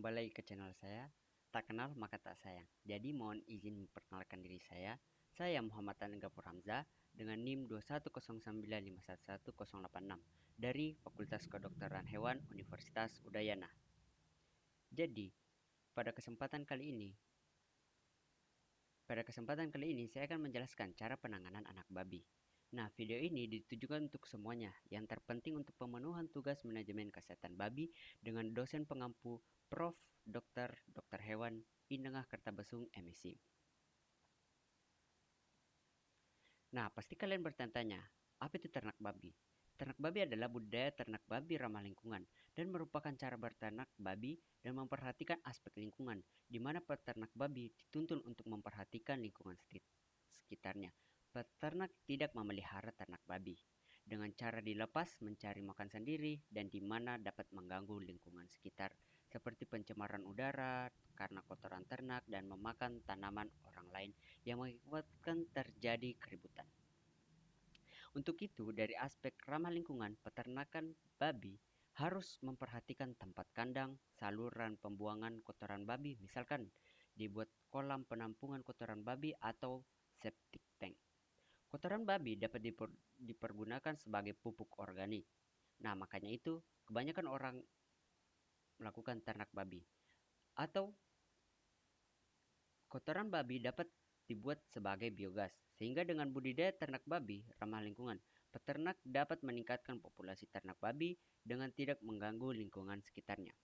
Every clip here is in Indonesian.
kembali ke channel saya. Tak kenal maka tak sayang. Jadi mohon izin memperkenalkan diri saya. Saya Muhammad Anegapur Hamzah dengan NIM 21095111086 dari Fakultas Kedokteran Hewan Universitas Udayana. Jadi, pada kesempatan kali ini, saya akan menjelaskan cara penanganan anak babi. Nah, video ini ditujukan untuk semuanya. Yang terpenting untuk pemenuhan tugas manajemen kesehatan babi dengan dosen pengampu Prof. Dr. Hewan Inengah Kertabesung MSc. Nah, pasti kalian bertanya, apa itu ternak babi? Ternak babi adalah budaya ternak babi ramah lingkungan dan merupakan cara berternak babi dan memperhatikan aspek lingkungan, di mana peternak babi dituntun untuk memperhatikan lingkungan sekitarnya. Peternak tidak memelihara ternak babi dengan cara dilepas mencari makan sendiri dan di mana dapat mengganggu lingkungan sekitar, seperti pencemaran udara karena kotoran ternak dan memakan tanaman orang lain yang mengakibatkan terjadi keributan. Untuk itu, dari aspek ramah lingkungan, peternakan babi harus memperhatikan tempat kandang, saluran pembuangan kotoran babi, misalkan dibuat kolam penampungan kotoran babi atau septic tank. Kotoran babi dapat dipergunakan sebagai pupuk organik. Nah, makanya itu kebanyakan orang melakukan ternak babi. Atau kotoran babi dapat dibuat sebagai biogas, sehingga dengan budidaya ternak babi ramah lingkungan, peternak dapat meningkatkan populasi ternak babi dengan tidak mengganggu lingkungan sekitarnya.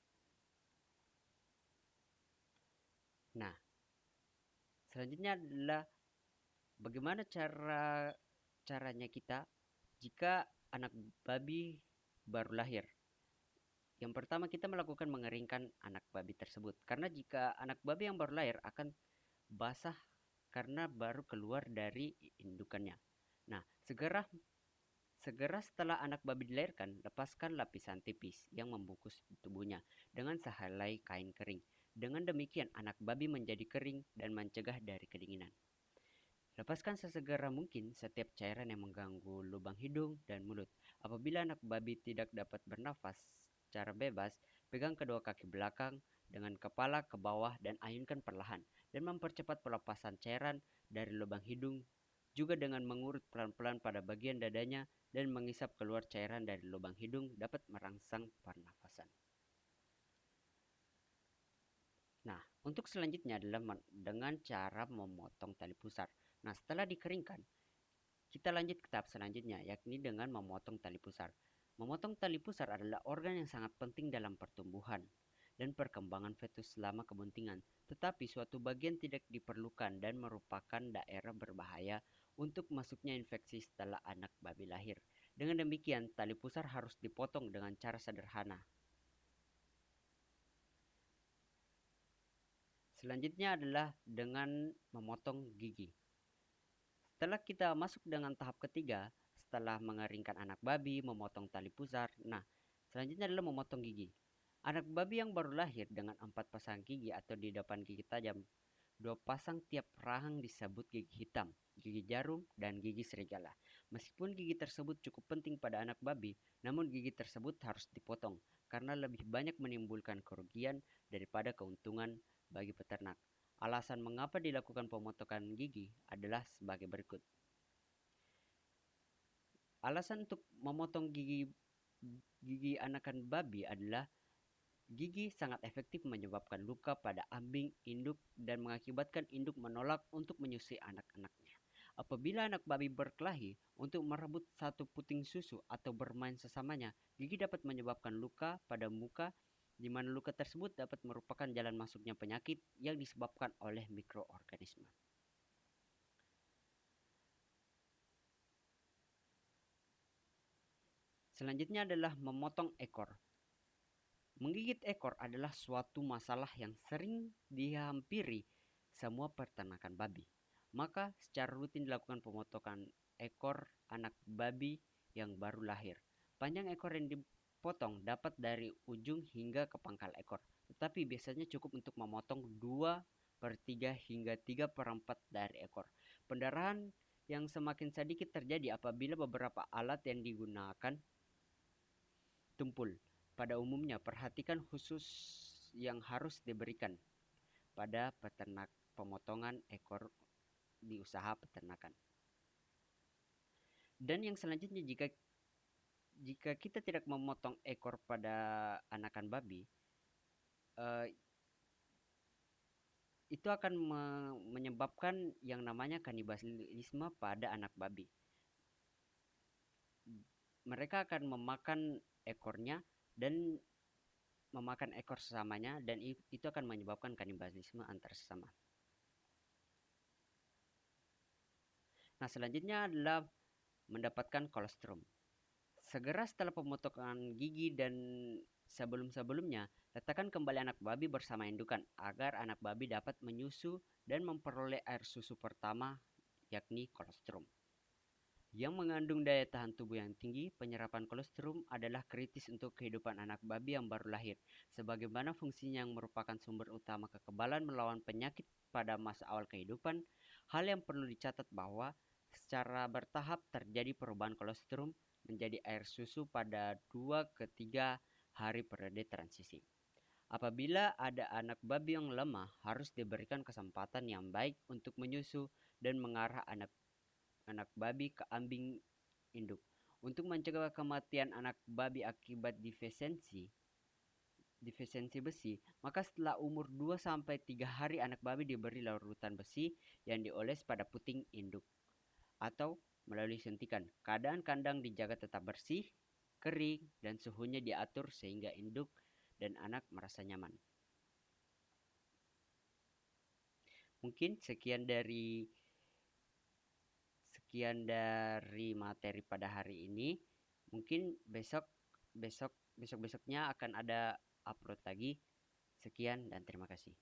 Nah, selanjutnya adalah bagaimana caranya kita jika anak babi baru lahir. Yang pertama kita melakukan mengeringkan anak babi tersebut. Karena jika anak babi yang baru lahir akan basah karena baru keluar dari indukannya. Nah, segera setelah anak babi dilahirkan, lepaskan lapisan tipis yang membungkus tubuhnya dengan sehelai kain kering. Dengan demikian anak babi menjadi kering dan mencegah dari kedinginan. Lepaskan sesegera mungkin setiap cairan yang mengganggu lubang hidung dan mulut. Apabila anak babi tidak dapat bernafas secara bebas, pegang kedua kaki belakang dengan kepala ke bawah dan ayunkan perlahan dan mempercepat pelepasan cairan dari lubang hidung juga dengan mengurut pelan-pelan pada bagian dadanya dan mengisap keluar cairan dari lubang hidung dapat merangsang pernafasan. Nah, untuk selanjutnya adalah dengan cara memotong tali pusar. Nah, setelah dikeringkan, kita lanjut ke tahap selanjutnya, yakni dengan memotong tali pusar. Memotong tali pusar adalah organ yang sangat penting dalam pertumbuhan dan perkembangan fetus selama kebuntingan, tetapi suatu bagian tidak diperlukan dan merupakan daerah berbahaya untuk masuknya infeksi setelah anak babi lahir. Dengan demikian, tali pusar harus dipotong dengan cara sederhana. Selanjutnya adalah dengan memotong gigi. Setelah kita masuk dengan tahap ketiga, setelah mengeringkan anak babi, memotong tali pusar, nah selanjutnya adalah memotong gigi. Anak babi yang baru lahir dengan 4 pasang gigi atau di depan gigi tajam, 2 pasang tiap rahang disebut gigi hitam, gigi jarum, dan gigi serigala. Meskipun gigi tersebut cukup penting pada anak babi, namun gigi tersebut harus dipotong karena lebih banyak menimbulkan kerugian daripada keuntungan bagi peternak. Alasan mengapa dilakukan pemotongan gigi adalah sebagai berikut. Alasan untuk memotong gigi anakan babi adalah gigi sangat efektif menyebabkan luka pada ambing induk dan mengakibatkan induk menolak untuk menyusui anak-anaknya. Apabila anak babi berkelahi untuk merebut satu puting susu atau bermain sesamanya, gigi dapat menyebabkan luka pada muka di mana luka tersebut dapat merupakan jalan masuknya penyakit yang disebabkan oleh mikroorganisme. Selanjutnya adalah memotong ekor. Menggigit ekor adalah suatu masalah yang sering dihampiri semua peternakan babi. Maka secara rutin dilakukan pemotongan ekor anak babi yang baru lahir. Panjang ekor yang dipotong dapat dari ujung hingga ke pangkal ekor. Tetapi biasanya cukup untuk memotong 2/3 hingga 3/4 dari ekor. Pendarahan yang semakin sedikit terjadi apabila beberapa alat yang digunakan tumpul. Pada umumnya, perhatikan khususnya yang harus diberikan pada peternak pemotongan ekor di usaha peternakan. Dan yang selanjutnya, jika jika kita tidak memotong ekor pada anakan babi, eh, itu akan menyebabkan yang namanya kanibalisme pada anak babi. Mereka akan memakan ekornya dan memakan ekor sesamanya, dan itu akan menyebabkan kanibalisme antar sesama. Nah, selanjutnya adalah mendapatkan kolostrum. Segera setelah pemotongan gigi dan sebelum-sebelumnya, letakkan kembali anak babi bersama indukan agar anak babi dapat menyusu dan memperoleh air susu pertama, yakni kolostrum. Yang mengandung daya tahan tubuh yang tinggi, penyerapan kolostrum adalah kritis untuk kehidupan anak babi yang baru lahir. Sebagaimana fungsinya yang merupakan sumber utama kekebalan melawan penyakit pada masa awal kehidupan, hal yang perlu dicatat bahwa secara bertahap terjadi perubahan kolostrum menjadi air susu pada 2 ke 3 hari periode transisi. Apabila ada anak babi yang lemah, harus diberikan kesempatan yang baik untuk menyusu dan mengarah anak anak babi ke ambing induk. Untuk mencegah kematian anak babi akibat defisiensi besi, maka setelah umur 2 sampai 3 hari anak babi diberi larutan besi yang dioles pada puting induk atau melalui suntikan. Keadaan kandang dijaga tetap bersih, kering, dan suhunya diatur sehingga induk dan anak merasa nyaman. Mungkin sekian dari materi pada hari ini. Mungkin besoknya akan ada upload lagi. Sekian dan terima kasih.